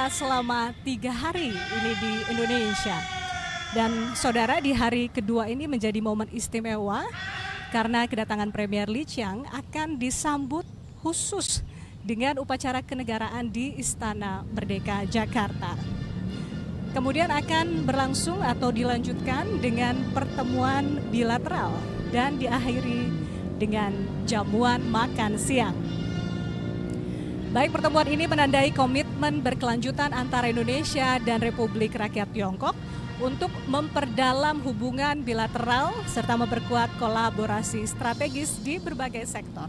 berlangsunglah selama 3 hari ini di Indonesia. Dan saudara, di hari kedua ini menjadi momen istimewa karena kedatangan Premier Li Qiang akan disambut khusus dengan upacara kenegaraan di Istana Merdeka Jakarta. Kemudian akan berlangsung atau dilanjutkan dengan pertemuan bilateral dan diakhiri dengan jamuan makan siang. Baik, pertemuan ini menandai komitmen berkelanjutan antara Indonesia dan Republik Rakyat Tiongkok untuk memperdalam hubungan bilateral serta memperkuat kolaborasi strategis di berbagai sektor.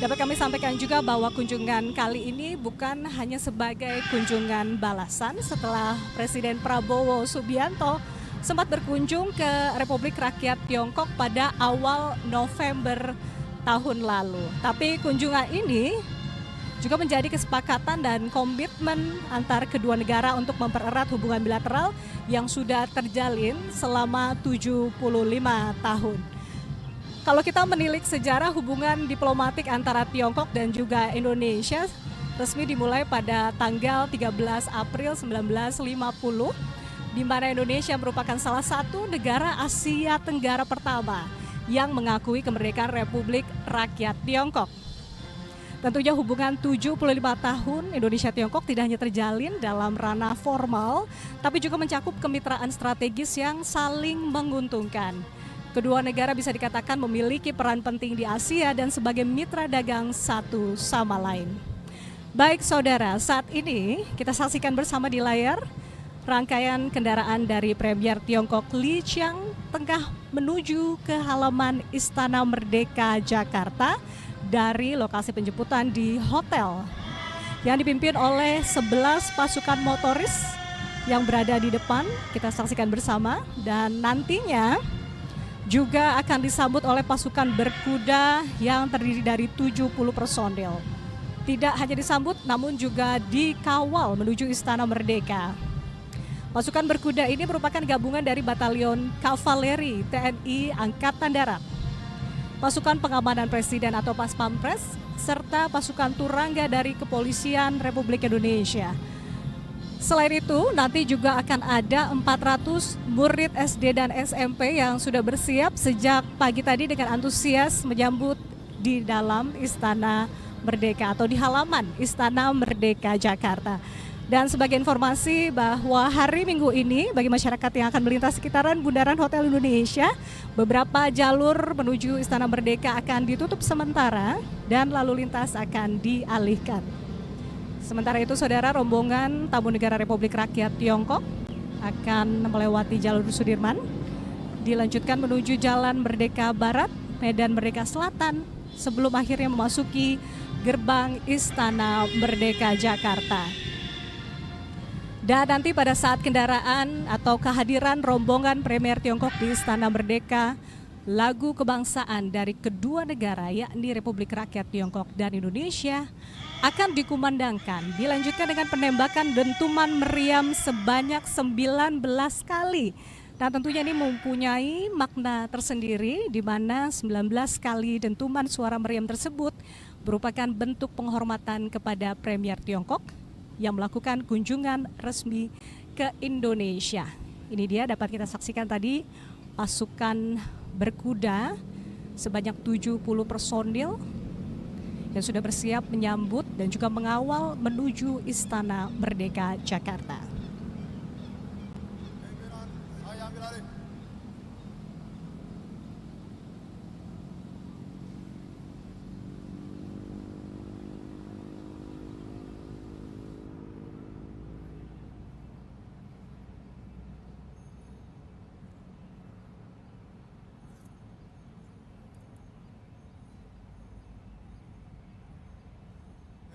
Dapat kami sampaikan juga bahwa kunjungan kali ini bukan hanya sebagai kunjungan balasan setelah Presiden Prabowo Subianto sempat berkunjung ke Republik Rakyat Tiongkok pada awal November tahun lalu. Tapi kunjungan ini juga menjadi kesepakatan dan komitmen antar kedua negara untuk mempererat hubungan bilateral yang sudah terjalin selama 75 tahun. Kalau kita menilik sejarah hubungan diplomatik antara Tiongkok dan juga Indonesia resmi dimulai pada tanggal 13 April 1950, di mana Indonesia merupakan salah satu negara Asia Tenggara pertama yang mengakui kemerdekaan Republik Rakyat Tiongkok. Tentunya hubungan 75 tahun Indonesia-Tiongkok tidak hanya terjalin dalam ranah formal, tapi juga mencakup kemitraan strategis yang saling menguntungkan. Kedua negara bisa dikatakan memiliki peran penting di Asia dan sebagai mitra dagang satu sama lain. Baik saudara, saat ini kita saksikan bersama di layar rangkaian kendaraan dari Premier Tiongkok Li Qiang tengah menuju ke halaman Istana Merdeka Jakarta dari lokasi penjemputan di hotel yang dipimpin oleh 11 pasukan motoris yang berada di depan. Kita saksikan bersama, dan nantinya juga akan disambut oleh pasukan berkuda yang terdiri dari 70 personil. Tidak hanya disambut namun juga dikawal menuju Istana Merdeka. Pasukan berkuda ini merupakan gabungan dari Batalion Kavaleri TNI Angkatan Darat, pasukan pengamanan Presiden atau Paspampres, serta pasukan turangga dari Kepolisian Republik Indonesia. Selain itu, nanti juga akan ada 400 murid SD dan SMP yang sudah bersiap sejak pagi tadi dengan antusias menyambut di dalam Istana Merdeka atau di halaman Istana Merdeka Jakarta. Dan sebagai informasi bahwa hari Minggu ini bagi masyarakat yang akan melintas sekitaran Bundaran Hotel Indonesia, beberapa jalur menuju Istana Merdeka akan ditutup sementara dan lalu lintas akan dialihkan. Sementara itu saudara, rombongan tamu negara Republik Rakyat Tiongkok akan melewati jalur Sudirman, dilanjutkan menuju Jalan Merdeka Barat, Medan Merdeka Selatan, sebelum akhirnya memasuki gerbang Istana Merdeka Jakarta. Dan nanti pada saat kendaraan atau kehadiran rombongan Premier Tiongkok di Istana Merdeka, lagu kebangsaan dari kedua negara yakni Republik Rakyat Tiongkok dan Indonesia akan dikumandangkan, dilanjutkan dengan penembakan dentuman meriam sebanyak 19 kali. Dan tentunya ini mempunyai makna tersendiri di mana 19 kali dentuman suara meriam tersebut merupakan bentuk penghormatan kepada Premier Tiongkok yang melakukan kunjungan resmi ke Indonesia. Ini dia dapat kita saksikan tadi pasukan berkuda sebanyak 70 personil yang sudah bersiap menyambut dan juga mengawal menuju Istana Merdeka Jakarta.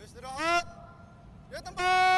Istirahat di tempat.